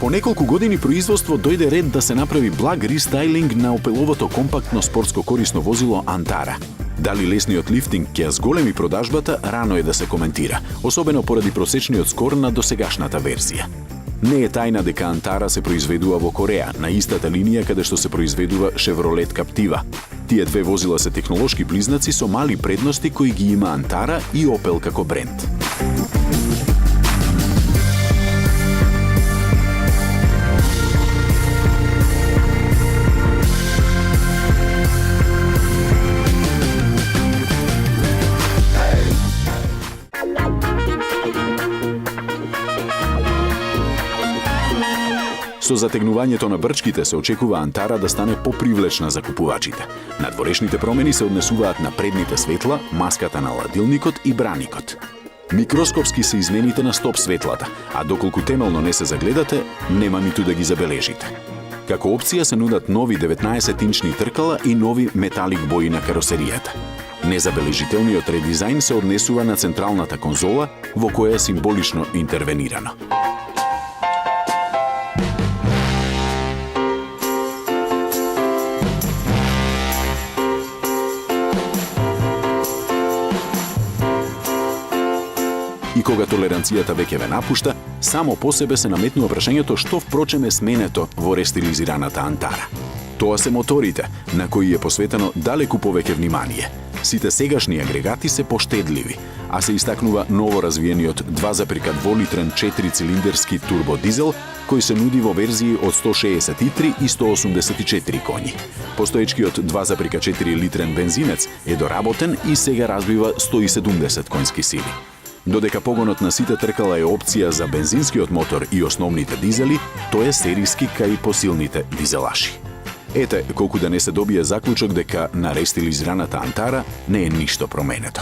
По неколку години производство дојде ред да се направи благ рестайлинг на Опеловото компактно спортско корисно возило Антара. Дали лесниот лифтинг ќе зголеми продажбата, рано е да се коментира, особено поради просечниот скор на досегашната верзија. Не е тајна дека Антара се произведува во Кореја, на истата линија каде што се произведува Chevrolet Captiva. Тие две возила се технолошки близнаци со мали предности кои ги има Антара и Opel како бренд. Со затегнувањето на брчките се очекува Антара да стане попривлечна за купувачите. Надворешните промени се однесуваат на предните светла, маската на ладилникот и браникот. Микроскопски се измените на стоп светлата, а доколку темелно не се загледате, нема ниту да ги забележите. Како опција се нудат нови 19-инчни тркала и нови металик бои на каросеријата. Незабележителниот редизајн се однесува на централната конзола, во која е символично интервенирано. И кога толеранцијата веќе ве напушта, само по себе се наметнува прашањето што впрочем е сменето во рестилизираната Антара. Тоа се моторите, на кои е посветено далеку повеќе внимание. Сите сегашни агрегати се поштедливи, а се истакнува ново развиениот 2,2 литрен 4-цилиндерски турбодизел, кој се нуди во верзии од 163 и 184 коњи. Постоечкиот 2,4 литрен бензинец е доработен и сега разбива 170 конски сили. Додека погонот на сите тркала е опција за бензинскиот мотор и основните дизели, тој е серијски кај посилните дизелаши. Ете, колку да не се добие заклучок дека на рестилизираната Антара не е ништо променето.